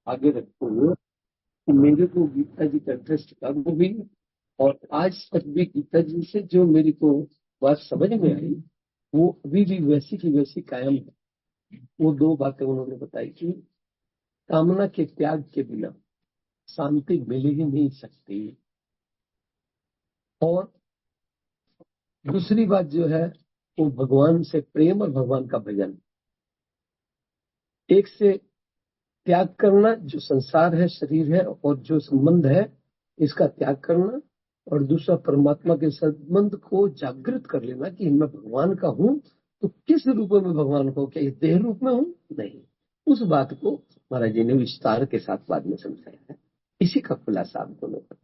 आगे रखो कि मेरे को गीता जी का इंटरेस्ट कब हुई, और आज तक भी गीता जी से जो मेरे को बात समझ में आई वो अभी भी वैसी की वैसी कायम है। वो दो बातें उन्होंने बताई कि कामना के त्याग के बिना शांति मिल ही नहीं सकती, और दूसरी बात जो है वो भगवान से प्रेम और भगवान का भजन। एक से त्याग करना जो संसार है, शरीर है और जो संबंध है, इसका त्याग करना, और दूसरा परमात्मा के संबंध को जागृत कर लेना कि मैं भगवान का हूं, तो किस रूप में भगवान को, क्या ये देह रूप में हूं? नहीं। उस बात को महाराज जी ने विस्तार के साथ बाद में समझाया है। इसी का खुलासा आप दोनों का।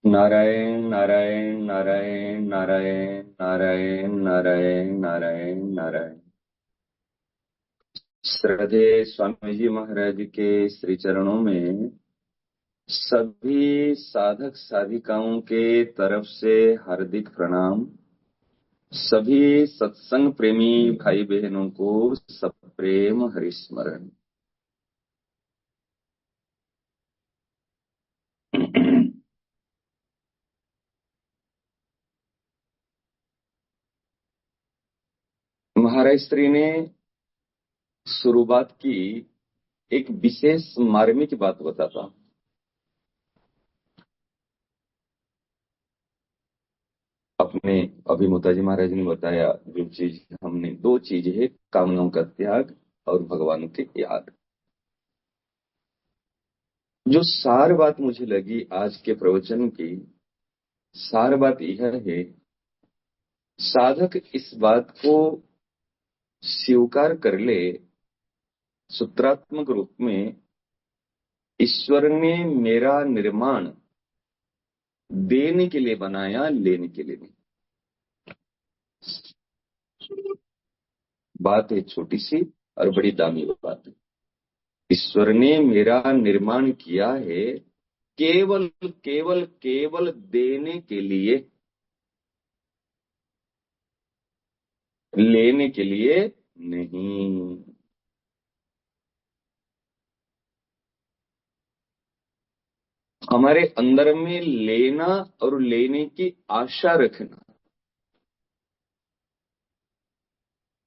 नारायण नारायण नारायण नारायण नारायण नारायण नारायण नारायण। श्रद्धेय स्वामी जी महाराज के श्री चरणों में सभी साधक साधिकाओं के तरफ से हार्दिक प्रणाम। सभी सत्संग प्रेमी भाई बहनों को सप्रेम हरिस्मरण। महाराज श्री ने शुरुआत की एक विशेष मार्मिक बात बताता। अपने अभी मोताजी महाराज ने बताया जो चीज हमने, दो चीज है, कामनाओं का त्याग और भगवान के याद। जो सार बात मुझे लगी आज के प्रवचन की, सार बात यह है, साधक इस बात को स्वीकार कर ले सूत्रात्मक रूप में, ईश्वर ने मेरा निर्माण देने के लिए बनाया, लेने के लिए नहीं। बात है छोटी सी और बड़ी दामी बात है। ईश्वर ने मेरा निर्माण किया है केवल केवल केवल देने के लिए, लेने के लिए नहीं। हमारे अंदर में लेना और लेने की आशा रखना।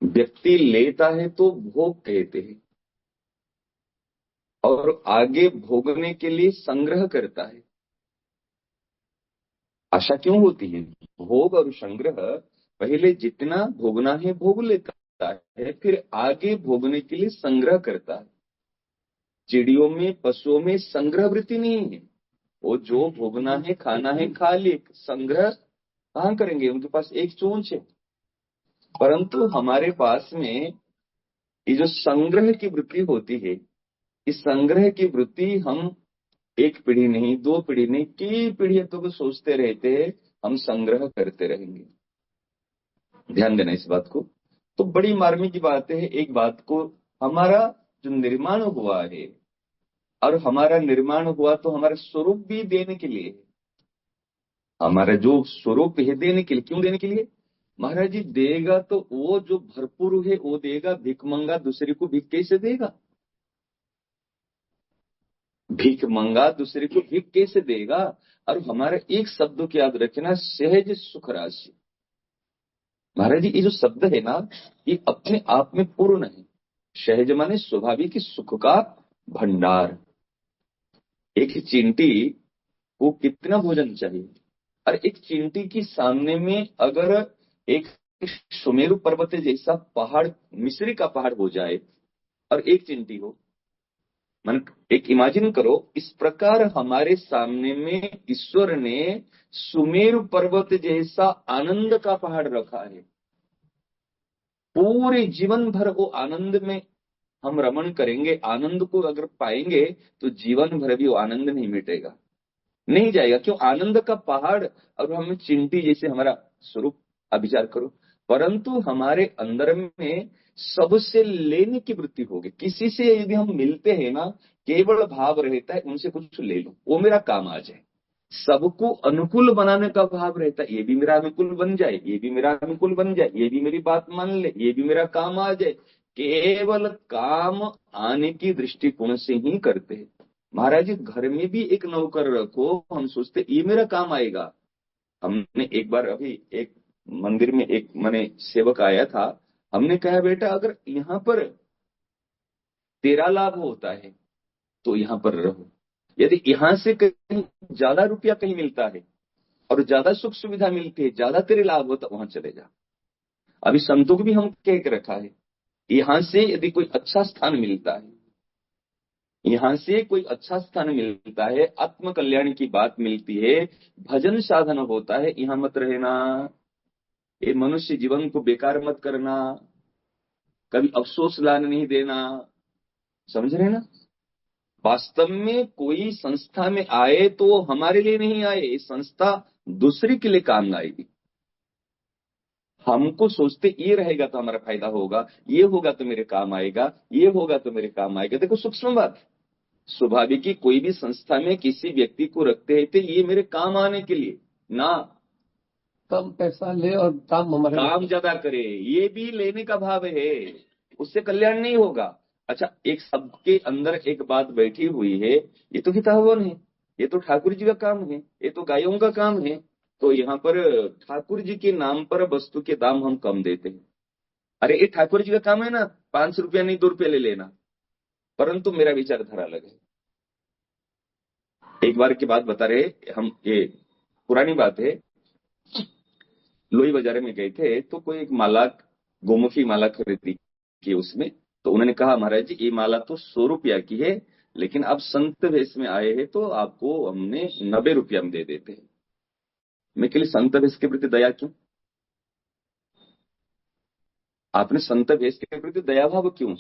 व्यक्ति लेता है तो भोग कहते हैं, और आगे भोगने के लिए संग्रह करता है। आशा क्यों होती है? भोग और संग्रह, पहले जितना भोगना है भोग लेता है, फिर आगे भोगने के लिए संग्रह करता है। चिड़ियों में, पशुओं में संग्रह वृत्ति नहीं है। वो जो भोगना है, खाना है, खा ले, संग्रह कहां करेंगे? उनके पास एक चोंच है। परंतु हमारे पास में ये जो संग्रह की वृत्ति होती है, इस संग्रह की वृत्ति हम एक पीढ़ी नहीं, दो पीढ़ी नहीं, कई पीढ़ियों तक सोचते रहते हैं हम संग्रह करते रहेंगे। ध्यान देना इस बात को। तो बड़ी मार्मिक की बात है। एक बात को, हमारा जो निर्माण हुआ है, और हमारा निर्माण हुआ तो हमारा स्वरूप भी देने के लिए है। हमारा जो स्वरूप है देने के लिए। क्यों देने के लिए? महाराज जी देगा तो वो जो भरपूर है वो देगा। भिख मंगा दूसरे को भिख कैसे देगा? भीख मंगा दूसरे को भिख कैसे देगा? और हमारे एक शब्द को याद रखना, सहज सुख राशि। महाराज जी ये जो शब्द है ना, ये अपने आप में पूर्ण है। सहज माने स्वाभाविक सुख का भंडार। एक चींटी को कितना भोजन चाहिए, और एक चींटी के सामने में अगर एक सुमेरु पर्वत जैसा पहाड़, मिस्री का पहाड़ हो जाए, और एक चींटी हो, मन एक इमेजिन करो, इस प्रकार हमारे सामने में ईश्वर ने सुमेरु पर्वत जैसा आनंद का पहाड़ रखा है। पूरे जीवन भर वो आनंद में हम रमण करेंगे। आनंद को अगर पाएंगे तो जीवन भर भी वो आनंद नहीं मिटेगा, नहीं जाएगा। क्यों? आनंद का पहाड़, और हमें चिंटी जैसे हमारा स्वरूप अभिचार करो। परंतु हमारे अंदर में सबसे लेने की वृत्ति होगी। किसी से यदि हम मिलते हैं ना, केवल भाव रहता है उनसे कुछ ले लो, वो मेरा काम आ जाए। सबको अनुकूल बनाने का भाव रहता है। ये भी मेरा अनुकूल बन जाए, ये भी मेरा अनुकूल बन जाए, ये भी मेरी बात मान ले, ये भी मेरा काम आ जाए। केवल काम आने की दृष्टिकोण से ही करते हैं। महाराज जी, घर में भी एक नौकर रखो, हम सोचते ये मेरा काम आएगा। हमने एक बार अभी एक मंदिर में एक माने सेवक आया था, हमने कहा बेटा अगर यहाँ पर तेरा लाभ होता है तो यहाँ पर रहो, यदि यहाँ से कहीं ज्यादा रुपया कहीं मिलता है और ज्यादा सुख सुविधा मिलती है, ज्यादा तेरे लाभ होता, वहां चले जा। अभी संतों को भी हम कह के रखा है, यहाँ से यदि कोई अच्छा स्थान मिलता है, यहाँ से कोई अच्छा स्थान मिलता है, आत्म कल्याण की बात मिलती है, भजन साधन होता है, यहाँ मत रहना। ये मनुष्य जीवन को बेकार मत करना, कभी अफसोस लाने नहीं देना। समझ रहे ना? वास्तव में कोई संस्था में आए तो हमारे लिए नहीं आए, ये संस्था दूसरे के लिए काम आएगी। हमको सोचते ये रहेगा तो हमारा फायदा होगा, ये होगा तो मेरे काम आएगा, ये होगा तो मेरे काम आएगा। देखो सूक्ष्म बात, स्वाभाविक ही कोई भी संस्था में किसी व्यक्ति को रखते हैं तो ये मेरे काम आने के लिए ना, कम पैसा ले और काम हमारे काम ज्यादा करे, ये भी लेने का भाव है, उससे कल्याण नहीं होगा। अच्छा, एक सबके अंदर एक बात बैठी हुई है, ये तो हितहवन है, ये तो ठाकुर जी का काम है, ये तो गायों का काम है, तो यहाँ पर ठाकुर जी के नाम पर वस्तु के दाम हम कम देते हैं। अरे ये ठाकुर जी का काम है ना, 5 रुपया नहीं 2 रुपया ले लेना, परंतु मेरा विचारधारा अलग है। एक बार की बात बता रहे हम, ये पुरानी बात है, लोई बाजार में गए थे तो कोई एक माला, गोमुखी माला खरीदी की उसमें, तो उन्होंने कहा महाराज जी ये माला तो 100 रुपया की है, लेकिन आप संत वेश में आए हैं तो आपको हमने 90 रुपया में दे देते हैं। मैं के लिए संत वेश के प्रति दया क्यों? आपने संत वेश के प्रति दया भाव क्यों?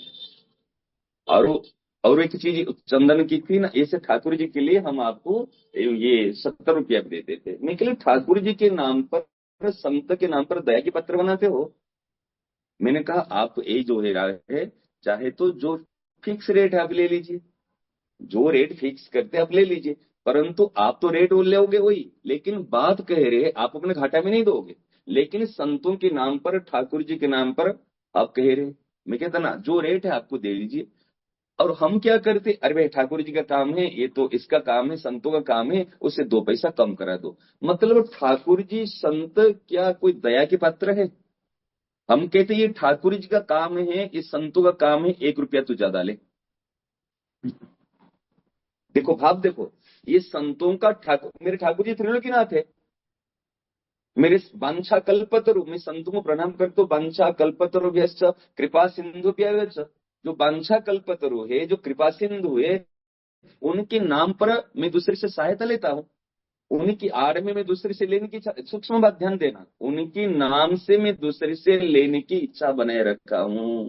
और और एक चीज चंदन की थी ना, ऐसे ठाकुर जी के लिए हम आपको ये 70 रुपया भी देते थे। मैं के लिए ठाकुर जी के नाम पर, संत के नाम पर दया के पत्र बनाते हो? मैंने कहा आप ये जो है, चाहे तो जो फिक्स रेट है आप ले लीजिए, जो रेट फिक्स करते हैं आप ले लीजिए, परंतु आप तो रेट लोगे वही, लेकिन बात कह रहे हैं आप अपने घाटा में नहीं दोगे। लेकिन संतों के नाम पर, ठाकुर जी के नाम पर आप कह रहे, मैं कहता ना जो रेट है आपको दे लीजिए। और हम क्या करते, अरे भाई ठाकुर जी का काम है, ये तो इसका काम है, संतों का काम है, उससे 2 पैसा कम करा दो। मतलब ठाकुर जी संत क्या कोई दया के पात्र है? हम कहते ये ठाकुर जी का काम है, ये संतों का काम है, 1 रुपया तू ज्यादा ले। देखो भाव देखो, ये संतों का ठाकुर, मेरे ठाकुर जी त्रिलोकीनाथ है, मेरे वांछा कल्पतरु, मैं संतों को प्रणाम करता हूँ, वांछा कल्पतरु व्यश्च कृपा सिंधु प्यश्च। जो वांछा कल्पतरु है, जो कृपा सिंधु है, उनके नाम पर मैं दूसरे से सहायता लेता हूँ, उनकी आड़ में मैं दूसरे से लेने की इच्छा, सूक्ष्म बात ध्यान देना, उनके नाम से मैं दूसरे से लेने की इच्छा बनाए रखा हूं।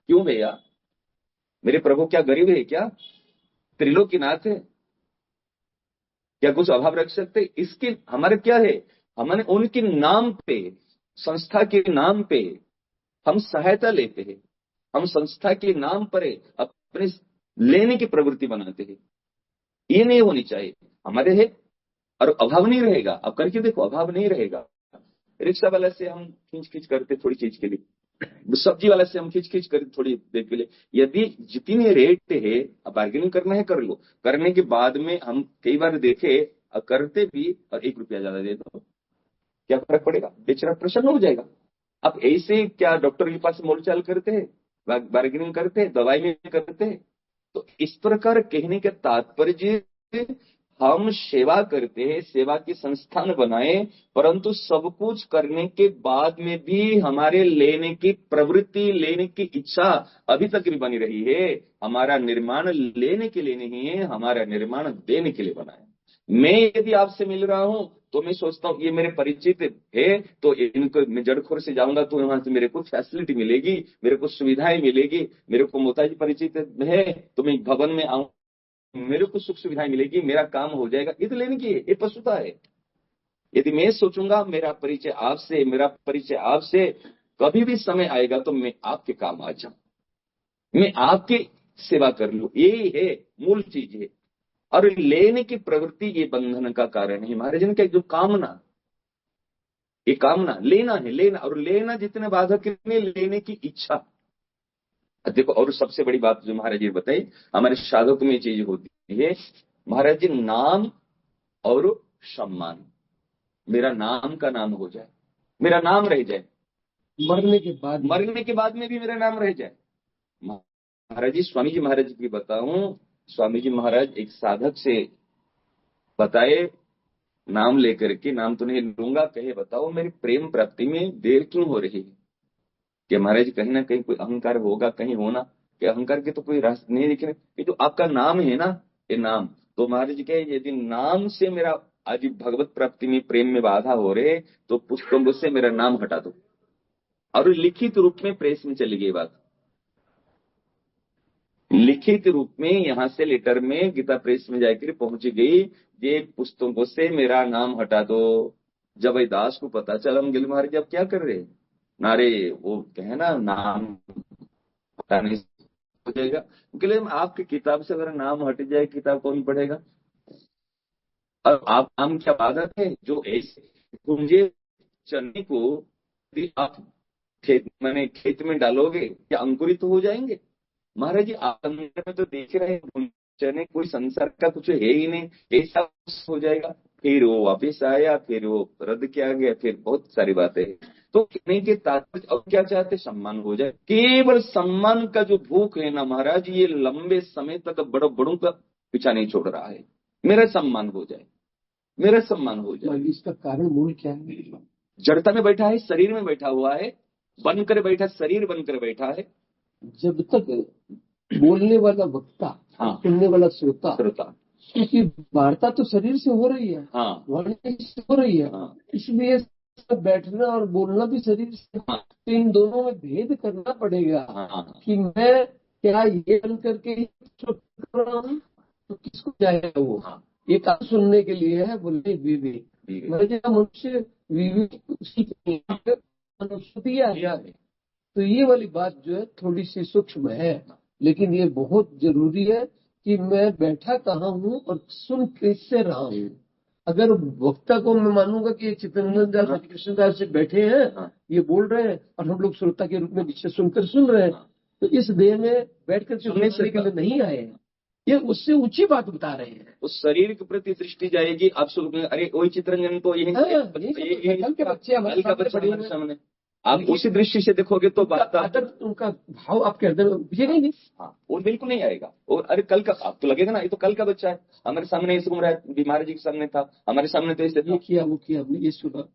क्यों भैया? मेरे प्रभु क्या गरीब है क्या? त्रिलोकीनाथ है, क्या कुछ अभाव रख सकते? इसके हमारे क्या है, हमारे उनके नाम पे, संस्था के नाम पे हम सहायता लेते हैं, हम संस्था के नाम पर अपने लेने की प्रवृत्ति बनाते हैं। ये नहीं होनी चाहिए हमारे है, और अभाव नहीं रहेगा। अब करके देखो, अभाव नहीं रहेगा। रिक्शा वाले से हम खींच खींच करते थोड़ी चीज के लिए, सब्जी वाले से हम खींच खींच करते थोड़ी देर के लिए, यदि जितनी रेट है, अब बार्गेनिंग करना है कर लो, करने के बाद में हम कई बार देखे करते भी और 1 रुपया ज्यादा दे दो, क्या फर्क पड़ेगा? बेचारा प्रसन्न हो जाएगा। अब ऐसे क्या डॉक्टर के पास मोलचाल करते हैं, बार्गेनिंग करते हैं, दवाई में करते हैं? तो इस प्रकार कहने का तात्पर्य, हम सेवा करते हैं, सेवा की संस्थान बनाए, परंतु सब कुछ करने के बाद में भी हमारे लेने की प्रवृत्ति, लेने की इच्छा अभी तक भी बनी रही है। हमारा निर्माण लेने के लिए नहीं है, हमारा निर्माण देने के लिए बना है। मैं यदि आपसे मिल रहा हूं तो मैं सोचता हूं ये मेरे परिचित है, तो इनको मैं जड़खोर से जाऊंगा तो वहां से मेरे को फैसिलिटी मिलेगी, मेरे को सुविधाएं मिलेगी, मेरे को मोताजी परिचित है तो मैं भवन में आऊं, मेरे को सुख सुविधाएं मिलेगी, मेरा काम हो जाएगा। ये तो लेने की है, ये पशुता है। यदि मैं सोचूंगा मेरा परिचय आपसे, मेरा परिचय आपसे, कभी भी समय आएगा तो मैं आपके काम आ जाऊं, मैं आपकी सेवा कर लूं, यही है मूल चीज है। और लेने की प्रवृत्ति ये बंधन का कारण है। महाराज ने क्या, जो कामना, ये कामना लेना है, लेना, और लेना जितने बाधक है लेने की इच्छा। देखो, और सबसे बड़ी बात जो महाराज जी ने बताई, हमारे साधक में ये चीज होती है महाराज जी, नाम और सम्मान। मेरा नाम का नाम हो जाए, मेरा नाम रह जाए, मरने के बाद में भी मेरा नाम रह जाए। महाराज जी, स्वामी जी महाराज की बताऊं, स्वामी जी महाराज एक साधक से बताए, नाम लेकर के, नाम तो नहीं लूंगा, कहे बताओ मेरी प्रेम प्राप्ति में देर क्यों हो रही है? कि महाराज कहीं ना कहीं कोई अहंकार होगा, कहीं होना, कि अहंकार के तो कोई रास्ते नहीं दिखे, कि जो आपका नाम है ना, ये नाम, तो महाराज जी कहे यदि नाम से मेरा आज भगवत प्राप्ति में, प्रेम में बाधा हो रहे, तो पुष्पों से मेरा नाम हटा दो। और लिखित रूप में प्रेस में चली गई बात, लिखित रूप में यहां से लेटर में गीता प्रेस में जाकर पहुंच गई, ये पुस्तकों से मेरा नाम हटा दो। जब दास को पता चला, हम गिल महाराज अब क्या कर रहे हैं, नारे वो कहे ना, नाम हटाने से हो जाएगा, बोले आपकी किताब से अगर नाम हट जाए, किताब कौन पढ़ेगा? और आप नाम क्या बाधक है? जो ऐसे कुंजे चने को यदि आप खेत में डालोगे, क्या अंकुरित तो हो जाएंगे? महाराज जी, आप अंदर में तो देख रहे हैं चने, कोई संसार का कुछ है ही नहीं, ऐसा हो जाएगा। फिर वो वापिस आया, फिर वो रद्द किया गया, फिर बहुत सारी बातें। तो कहने के तात्पर्य, अब क्या चाहते? सम्मान हो जाए। केवल सम्मान का जो भूख है ना महाराज, ये लंबे समय तक बड़ों बड़ों का पीछा नहीं छोड़ रहा है। मेरा सम्मान हो जाए, मेरा सम्मान हो जाए। इसका कारण मूल क्या है? जड़ता में बैठा है, शरीर में बैठा हुआ है, बनकर बैठा, शरीर बनकर बैठा है। जब तक बोलने वाला वक्ता, हाँ, सुनने वाला श्रोता, श्रोता, क्योंकि वार्ता तो शरीर से हो रही है, हाँ, वाणी से हो रही है, हाँ, इसलिए बैठना और बोलना भी शरीर से, हाँ, तो इन दोनों में भेद करना पड़ेगा। हाँ, कि मैं क्या ये बन करके ही कर रहा हूँ, तो किसको जाएगा वो? हाँ, एक आप सुनने के लिए है, बोले विवेक, मैं जब मनुष्य विवेक मनुष्य दिया है, तो ये वाली बात जो है थोड़ी सी सूक्ष्म है, लेकिन ये बहुत जरूरी है कि मैं बैठा कहाँ हूँ और सुन कैसे रहा हूँ। अगर वक्ता को मैं मानूंगा कि चित्तरंजन दास, हरि कृष्ण दास जी बैठे हैं, ये बोल रहे हैं और हम लोग श्रोता के रूप में पीछे सुनकर सुन रहे हैं, तो इस देह में बैठ कर सुनने के लिए नहीं आए हैं, ये उससे ऊंची बात बता रहे हैं। उस शरीर के प्रति दृष्टि जाएगी, आप सुन, अरे वही चित्तरंजन तो यही कल के बच्चे हमारे सामने, आप उसी दृष्टि से देखोगे तो बात, उनका भाव आपके हृदय में उभरेगा ही नहीं। हाँ, वो बिल्कुल नहीं आएगा। और अरे कल का, आप तो लगेगा ना, ये तो कल का बच्चा है, हमारे सामने ऐसे घूम रहा है, बीमारी जी के सामने था, हमारे सामने तो ऐसे ये किया, वो किया, हमने ये सुना।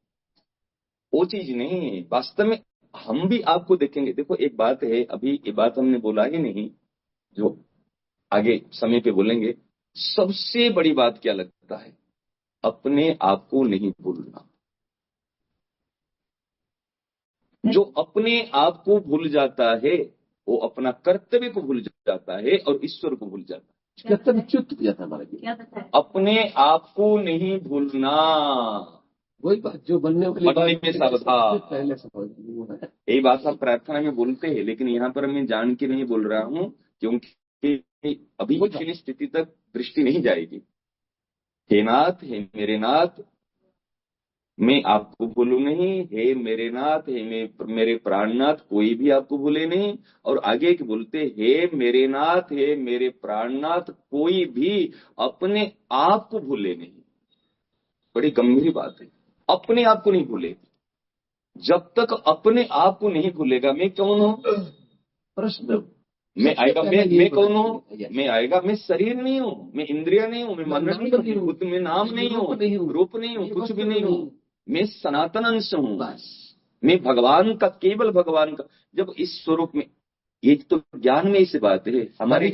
वो चीज नहीं, वास्तव में हम भी आपको देखेंगे। देखो एक बात है, अभी ये बात हमने बोला ही नहीं, जो आगे समय पे बोलेंगे। सबसे बड़ी बात क्या लगता है? अपने आप को नहीं भूलना। जो अपने आप को भूल जाता है, वो अपना कर्तव्य को भूल जाता है और ईश्वर को भूल जाता है। कर्तव्य च्युत हो जाता है हमारा। अपने आप को नहीं भूलना, वही बात जो बनने में सावधान। पहले समझ, यही बात हम प्रार्थना में बोलते हैं, लेकिन यहाँ पर मैं जान के नहीं बोल रहा हूँ, क्योंकि अभी कुछ स्थिति तक दृष्टि नहीं जाएगी। हे नाथ, हे मेरे नाथ, मैं आपको भूलू नहीं, हे मेरे नाथ, हे मेरे प्राणनाथ, कोई भी आपको भूले नहीं। और आगे के बोलते, हे मेरे नाथ, हे मेरे प्राणनाथ, कोई भी अपने आप को भूले नहीं। बड़ी गंभीर बात है, अपने आप को नहीं भूले। जब तक अपने आप को नहीं भूलेगा, मैं कौन हूं? प्रश्न मैं आएगा, मैं कौन हूँ? मैं आएगा, मैं शरीर नहीं हूँ, मैं इंद्रिया नहीं हूँ, मैं मन नहीं हूँ, खुद में नाम नहीं हूँ, रूप नहीं हूँ, कुछ भी नहीं हूँ। मैं सनातन अंश हूँ, मैं भगवान का, केवल भगवान का। जब इस स्वरूप में, ये तो ज्ञान में इस बात है हमारे।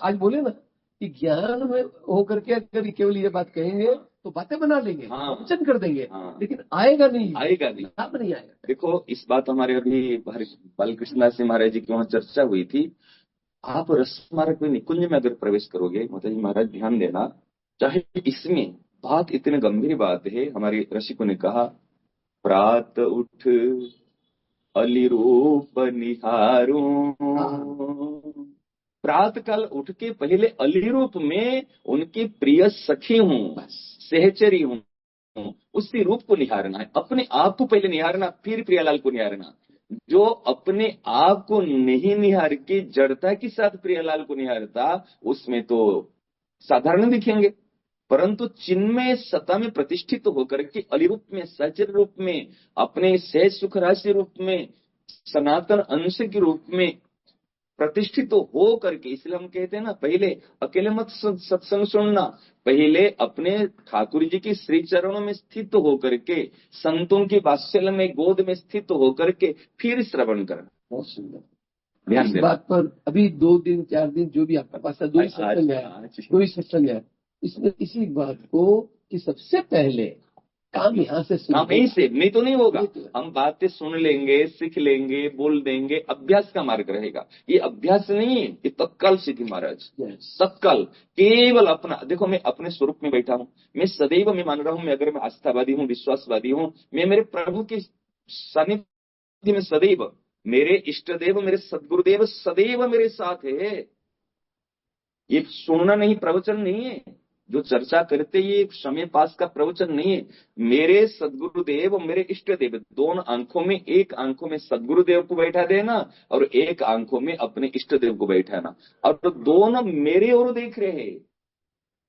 आज बोले ना कि ज्ञान में होकर के अगर केवल ये बात कहेंगे तो बातें बना लेंगे, वचन कर देंगे, लेकिन आएगा नहीं, आप नहीं आएगा। देखो इस बात हमारे अभी बालकृष्ण दास महाराज जी की वहां चर्चा हुई थी। आप रसमार्ग में निकुंज में अगर प्रवेश करोगे, माता जी महाराज ध्यान देना, चाहे इसमें बात इतनी गंभीर बात है, हमारे ऋषिकों ने कहा, प्रात उठ अलिरूप निहारूं, प्रातः काल उठ के पहले अली रूप में उनकी प्रिय सखी हूं, सहचरी हूं, उसी रूप को निहारना है। अपने आप को पहले निहारना, फिर प्रियालाल को निहारना। जो अपने आप को नहीं निहार के जड़ता के साथ प्रियालाल को निहारता, उसमें तो साधारण दिखेंगे, परंतु चिन्मय सत्ता में प्रतिष्ठित होकर के अली रूप में, सहचर रूप में, अपने सहज सुख राशि रूप में, सनातन अंश के रूप में प्रतिष्ठित हो करके, इसलिए हम कहते हैं ना, पहले अकेले मत सत्संग सुनना, पहले अपने ठाकुर जी के श्री चरणों में स्थित होकर के, संतों की वात्सल्य में गोद में स्थित होकर के फिर श्रवण करना। बहुत सुंदर। ध्यान इस देना। बात पर अभी 2 दिन 4 दिन जो भी आपका पास है, 2 ही सत्संग है, 2 ही सत्संग है, इसमें इसी बात को कि सबसे पहले काम यहाँ से शुरू, काम यहीं से, नहीं तो नहीं होगा। नहीं तो- हम बातें सुन लेंगे, सीख लेंगे, बोल देंगे, अभ्यास का मार्ग रहेगा। ये अभ्यास नहीं है, ये तत्काल सिद्धि महाराज, तत्काल। केवल अपना देखो, मैं अपने स्वरूप में बैठा हूं, मैं सदैव मैं मान रहा हूं, मैं अगर मैं आस्थावादी हूं, विश्वासवादी हूं, मैं मेरे प्रभु के सानिध्य में सदैव, मेरे इष्ट देव, मेरे सदगुरुदेव सदैव मेरे साथ है। ये सुनना नहीं, प्रवचन नहीं है जो चर्चा करते, ये समय पास का प्रवचन नहीं है। मेरे सदगुरुदेव और मेरे इष्ट देव, दोनों आंखों में, एक आंखों में सदगुरुदेव को बैठा देना और एक आंखों में अपने इष्ट देव को बैठाना, और तो दोनों मेरे ओर देख रहे हैं।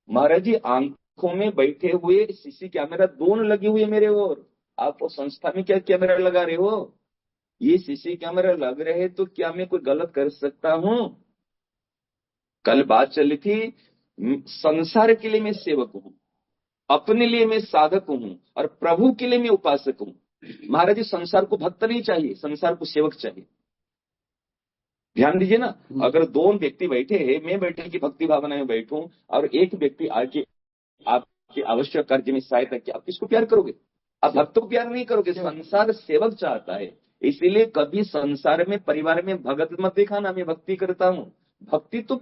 महाराज जी, आंखों में बैठे हुए सीसी कैमरा दोनों लगे हुए मेरे ओर। आप संस्था में क्या कैमरा लगा रहे हो? ये सीसी कैमरा लग रहे तो क्या मैं कोई गलत कर सकता हूं? कल बात चली थी, संसार के लिए मैं सेवक हूं, अपने लिए मैं साधक हूं, और प्रभु के लिए मैं उपासक हूं। महाराज जी, संसार को भक्त नहीं चाहिए, संसार को सेवक चाहिए। ध्यान दीजिए ना, अगर 2 व्यक्ति बैठे हैं, मैं बैठे की भक्ति भावना में बैठूं और एक व्यक्ति आके आपके आवश्यक कार्य में सहायता की, आप किसको प्यार करोगे? आप भक्त को प्यार नहीं करोगे। संसार सेवक चाहता है, इसीलिए कभी संसार में, परिवार में भगत मत दिखाना, मैं भक्ति करता हूं। भक्ति तो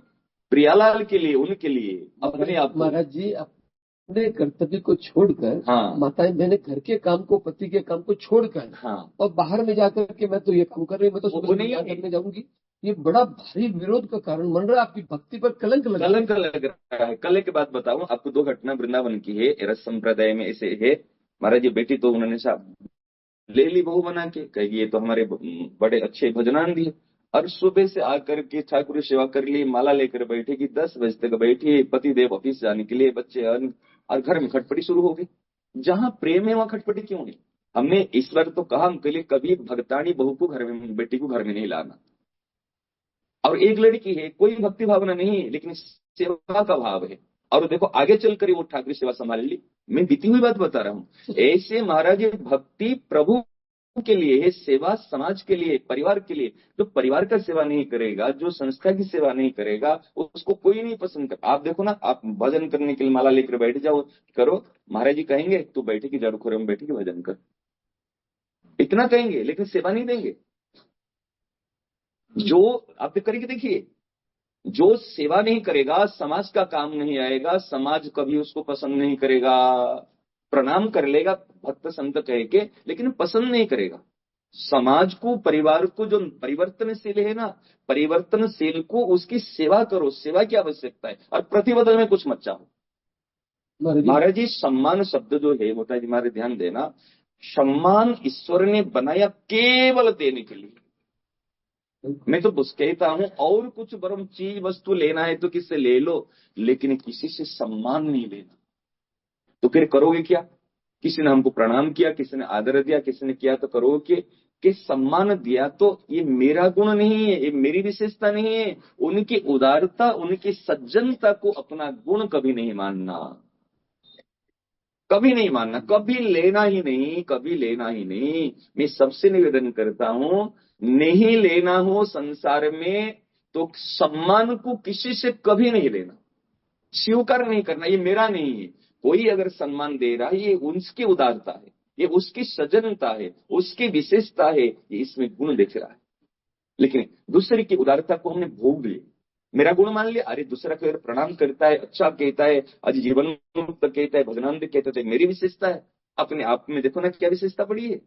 प्रियालाल के लिए, उनके लिए, अपने आप को। महाराज जी, अपने कर्तव्य को छोड़कर, हाँ, माताएं बहनें घर के काम को, पति के काम को छोड़कर, हाँ, और बाहर में जाकर के मैं तो ये काम कर रही हूँ, मैं तो वो सुबह नहीं यहाँ है। करने जाऊंगी, ये बड़ा भारी विरोध का कारण बन रहा है। आपकी भक्ति पर कलंक लग कलंक लग रहा है। कल के बाद बताऊं आपको, 2 घटना वृंदावन की है। रस संप्रदाय में ऐसे है, महाराज जी, बेटी तो उन्होंने साहब ले ली बहू बना के, कहेगी ये तो हमारे बड़े अच्छे भजनान है। और सुबह से आकर के ठाकुर सेवा कर ली, माला लेकर बैठेगी, 10 बजे तक बैठी, पति देव ऑफिस जाने के लिए, बच्चे और घर में खटपटी शुरू हो गई। जहां प्रेम है वहां खटपटी क्यों नहीं? हमने इस बार तो कहा, हम कल कभी भगतानी बहू को घर में, बेटी को घर में नहीं लाना। और एक लड़की है, कोई भक्ति भावना नहीं है, लेकिन सेवा का भाव है, और देखो आगे चलकर वो ठाकुर सेवा संभाल ली। मैं बीती हुई बात बता रहा हूं। ऐसे महाराज, भक्ति प्रभु के लिए है, सेवा समाज के लिए, परिवार के लिए। जो परिवार का सेवा नहीं करेगा, जो संस्था की सेवा नहीं करेगा, उसको कोई नहीं पसंद कर। आप देखो ना, आप भजन करने के लिए माला लेकर बैठ जाओ, करो, महाराज जी कहेंगे तू बैठे की जड़ खोरे में बैठे की भजन कर, इतना कहेंगे, लेकिन सेवा नहीं देंगे। जो आप करके देखिए, जो सेवा नहीं करेगा, समाज का काम नहीं आएगा, समाज कभी उसको पसंद नहीं करेगा। प्रणाम कर लेगा भक्त संत कह के, लेकिन पसंद नहीं करेगा। समाज को, परिवार को जो परिवर्तनशील है ना, परिवर्तनशील को उसकी सेवा करो, सेवा की आवश्यकता है, और प्रतिबदल में कुछ मत चाहो। महाराज जी, सम्मान शब्द जो है, होता है जी, हमारे ध्यान देना, सम्मान ईश्वर ने बनाया केवल देने के लिए। मैं तो बस कहता हूं, और कुछ बरम चीज वस्तु लेना है तो किससे ले लो, लेकिन किसी से सम्मान नहीं लेना। तो फिर करोगे क्या? किसी ने हमको प्रणाम किया, किसी ने आदर दिया, किसी ने किया, तो करोगे कि सम्मान दिया तो ये मेरा गुण नहीं है, ये मेरी विशेषता नहीं है। उनकी उदारता, उनकी सज्जनता को अपना गुण कभी नहीं मानना, कभी नहीं मानना, कभी लेना ही नहीं, कभी लेना ही नहीं। मैं सबसे निवेदन करता हूं, नहीं लेना हो संसार में तो सम्मान को किसी से कभी नहीं लेना, स्वीकार नहीं करना, ये मेरा नहीं है। कोई अगर सम्मान दे रहा है, ये उसकी उदारता है, ये उसकी सज्जनता है, उसकी विशेषता है, ये इसमें गुण दिख रहा है। लेकिन दूसरे की उदारता को हमने भोग लिया, मेरा गुण मान लिया। अरे दूसरा कोई अगर प्रणाम करता है, अच्छा कहता है, आज जीवन मुक्त कहता है, भजनानंद कहता है, तो मेरी विशेषता है। अपने आप में देखो ना क्या विशेषता पड़ी है।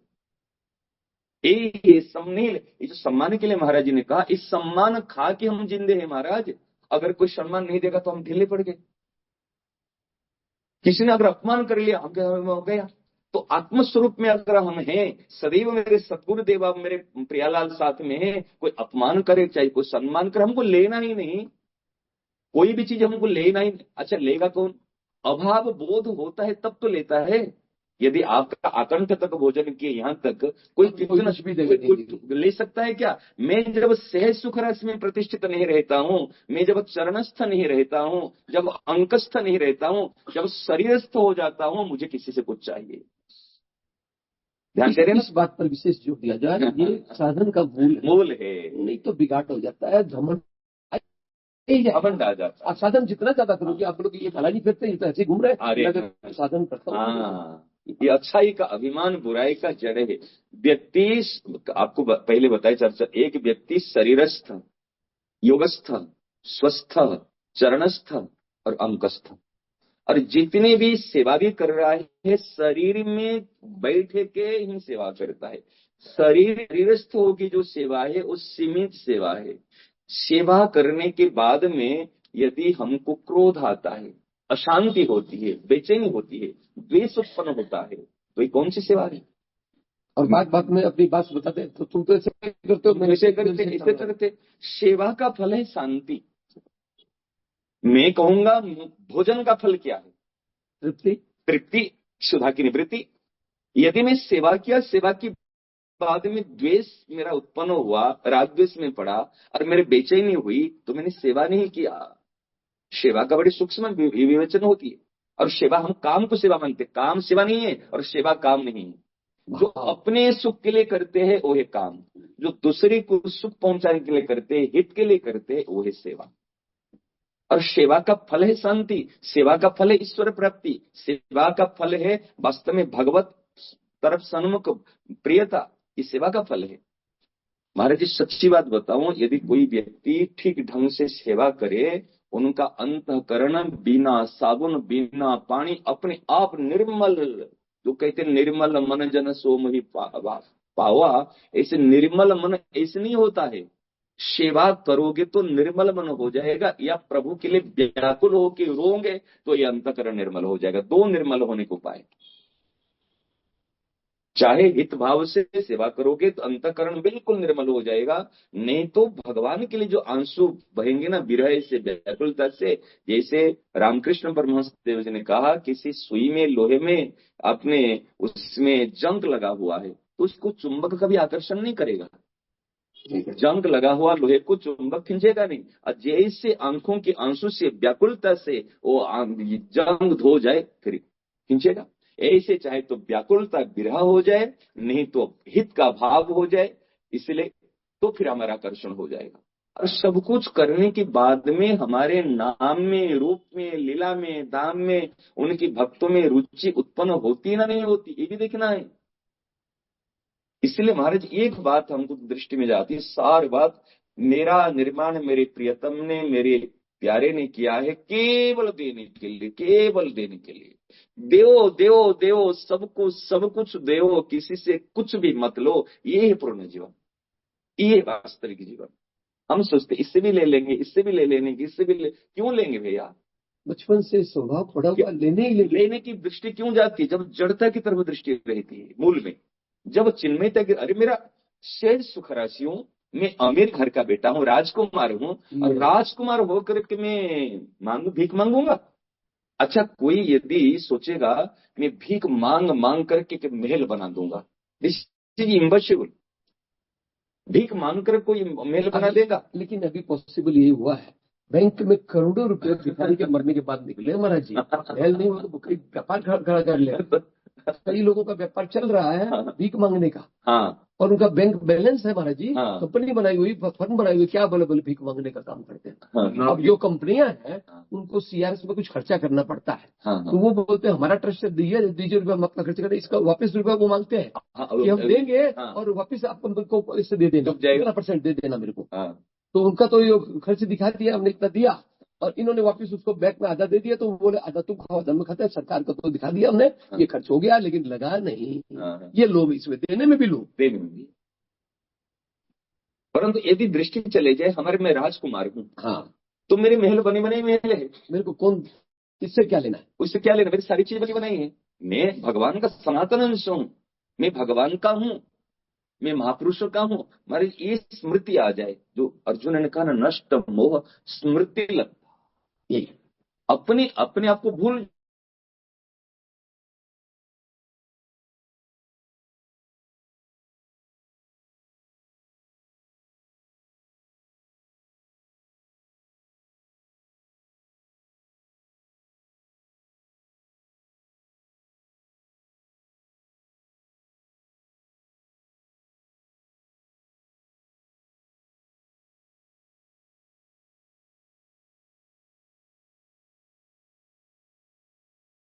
ये ये जो सम्मान के लिए महाराज जी ने कहा, इस सम्मान खा के हम जिंदे हैं महाराज। अगर कोई सम्मान नहीं देगा तो हम ढीले पड़ गए। किसी ने अगर अपमान कर लिया, हम हो गया। तो आत्मस्वरूप में अगर हम हैं, सदैव मेरे सतगुरु देवा मेरे प्रियालाल साथ में है, कोई अपमान करे चाहे कोई सम्मान करे, हमको लेना ही नहीं। कोई भी चीज हमको लेना ही नहीं। अच्छा, लेगा कौन? अभाव बोध होता है तब तो लेता है। यदि आपका आकंठ तक भोजन किए यहां तक कोई कितना कुछ भी देगा नहीं। ले सकता है क्या? मैं जब सहज सुख रस में प्रतिष्ठित नहीं रहता हूं, मैं जब चरणस्थ नहीं रहता हूं, जब अंकस्थ नहीं रहता हूं, जब शरीरस्थ हो जाता हूं, मुझे किसी से कुछ चाहिए? ध्यान दे रहे हैं इस बात पर विशेष जोर दिया जाए, ये साधन का मूल है। नहीं तो बिगाड़ हो जाता है, घमंड घमंड आ जाता है। आप साधन जितना ज्यादा करोगे, आप लोग ये भला नहीं फिरते, ये तो ऐसे घूम रहे अरे हैं, साधन करता हूँ। हाँ, ये अच्छाई का अभिमान बुराई का जड़ है। व्यक्ति, आपको पहले बताया चर्चा, एक व्यक्ति शरीरस्थ, योगस्थ, स्वस्थ, चरणस्थ और अंकस्थ, और जितने भी सेवा भी कर रहा है शरीर में बैठ के ही सेवा करता है। शरीरस्थ होगी जो सेवा है वो सीमित सेवा है। सेवा करने के बाद में यदि हमको क्रोध आता है, अशांति होती है, बेचैनी होती है, द्वेष उत्पन्न होता है, तो ये कौन सी सेवा है? और बात बात में अपनी बात बताते, तो तुम तो ऐसे करते हो, मैं ऐसे करते ऐसे करते। सेवा का फल है शांति। मैं कहूंगा भोजन का फल क्या है? तृप्ति, तृप्ति, क्षुधा की निवृत्ति। यदि मैं सेवा किया, सेवा की बाद में द्वेष मेरा उत्पन्न हुआ, राग द्वेष में पड़ा और मेरे बेचैनी हुई, तो मैंने सेवा नहीं किया। सेवा का बड़ी सूक्ष्म विवेचन होती है। और सेवा, हम काम को सेवा मानते, काम सेवा नहीं है और सेवा काम नहीं है। जो अपने सुख के लिए करते हैं वो है काम, जो दूसरे को सुख पहुंचाने के लिए करते हैं, हित के लिए करते हैं, वो है सेवा। और सेवा का फल है शांति, सेवा का फल है ईश्वर प्राप्ति, सेवा का फल है वास्तव में भगवत तरफ सन्मुख प्रियता। ये सेवा का फल है। महाराज जी सच्ची बात बताऊं, यदि कोई व्यक्ति ठीक ढंग से सेवा करे, उनका अंतःकरण बिना साबुन बिना पानी अपने आप निर्मल, जो कहते निर्मल मन जन सोम ही पावा, ऐसे निर्मल मन ऐसे नहीं होता है। सेवा करोगे तो निर्मल मन हो जाएगा, या प्रभु के लिए व्याकुल होके रोओगे तो ये अंतःकरण निर्मल हो जाएगा। दो निर्मल होने को पाए। चाहे हित भाव से सेवा करोगे तो अंतःकरण बिल्कुल निर्मल हो जाएगा, नहीं तो भगवान के लिए जो आंसू बहेंगे ना विरह से, व्याकुलता से, जैसे रामकृष्ण परमहंस देव जी ने कहा, किसी सुई में लोहे में अपने उसमें जंग लगा हुआ है तो उसको चुंबक कभी आकर्षण नहीं करेगा। जंग लगा हुआ लोहे को चुंबक खींचेगा नहीं। और जैसे आंखों के आंसू से, व्याकुलता से वो जंग धो जाए फिर खींचेगा। ऐसे चाहे तो व्याकुलता विरह हो जाए, नहीं तो हित का भाव हो जाए, इसलिए तो फिर हमारा आकर्षण हो जाएगा। और सब कुछ करने के बाद में हमारे नाम में, रूप में, लीला में, दाम में, उनकी भक्तों में रुचि उत्पन्न होती ना नहीं होती, ये भी देखना है। इसलिए महाराज एक बात हमको दृष्टि में जाती है, सारी बात, मेरा निर्माण मेरे प्रियतम ने, मेरे प्यारे ने किया है केवल देने के लिए, केवल देने के लिए। देवो देवो देवो, सबको सब कुछ देवो, किसी से कुछ भी मत लो। ये है पूर्ण जीवन, ये वास्तविक जीवन। हम सोचते इससे भी ले लेंगे, इससे भी ले लेंगे, इससे भी क्यों लेंगे भैया? बचपन से स्वभाव पड़ा हुआ लेने की दृष्टि क्यों जाती है? जब जड़ता की तरफ दृष्टि रहती है मूल में, जब चिन्मयता की, अरे मेरा सहज सुख राशियों, मैं अमीर घर का बेटा हूँ, राजकुमार हूँ, और राजकुमार होकर के मैं भीख मांगूंगा? अच्छा, कोई यदि सोचेगा मैं भीख मांग मांग करके महल बना दूंगा, दिस इज इम्पॉसिबल। भीख मांग कर कोई महल बना देगा? लेकिन अभी पॉसिबल ये हुआ है, बैंक में करोड़ों रुपए भिखारी के मरने के बाद निकले महाराज जी। महल नहीं हो तो कोई व्यापार खड़ा कर ले। कई लोगों का व्यापार चल रहा है भीख मांगने का। हाँ, और उनका बैंक बैलेंस है महाराज जी, हाँ, कंपनी बनाई हुई, फर्म बनाई हुई, क्या बोले बोले भीख मांगने का काम करते हैं। अब जो कंपनियां हैं उनको सीआरएस में कुछ खर्चा करना पड़ता है, तो वो बोलते हैं हमारा ट्रस्ट से दीजिए रुपया, हम अपना खर्च करें, इसका वापस रुपया वो मांगते हैं कि हम देंगे और वापस आप हमको इससे दे देना, 15% दे देना मेरे को। तो उनका तो ये खर्च दिखा दिया, हमने इतना दिया, और इन्होंने वापस उसको बैंक में आधा दे दिया, तो वो बोले आधा तुम खाओ आधा में खाते हैं, सरकार को तो दिखा दिया हमने, ये खर्च हो गया लेकिन लगा नहीं। ये लोग इसमें देने में भी लोग, देने में भी। परंतु यदि दृष्टि चले जाए हमारे मैं राजकुमार हूं, हाँ, तो मेरे महल बने बनाए महल है, मेरे को कौन, किससे क्या लेना है? उससे क्या लेना, मेरी सारी चीज बनी बनाई है। मैं भगवान का सनातन अंश हूं, मैं भगवान का हूं, मैं महापुरुषों का हूं। हमारी ये स्मृति आ जाए, जो अर्जुन ने कहा ना, नष्ट मोह स्मृति लगता, ये अपने अपने आप को भूल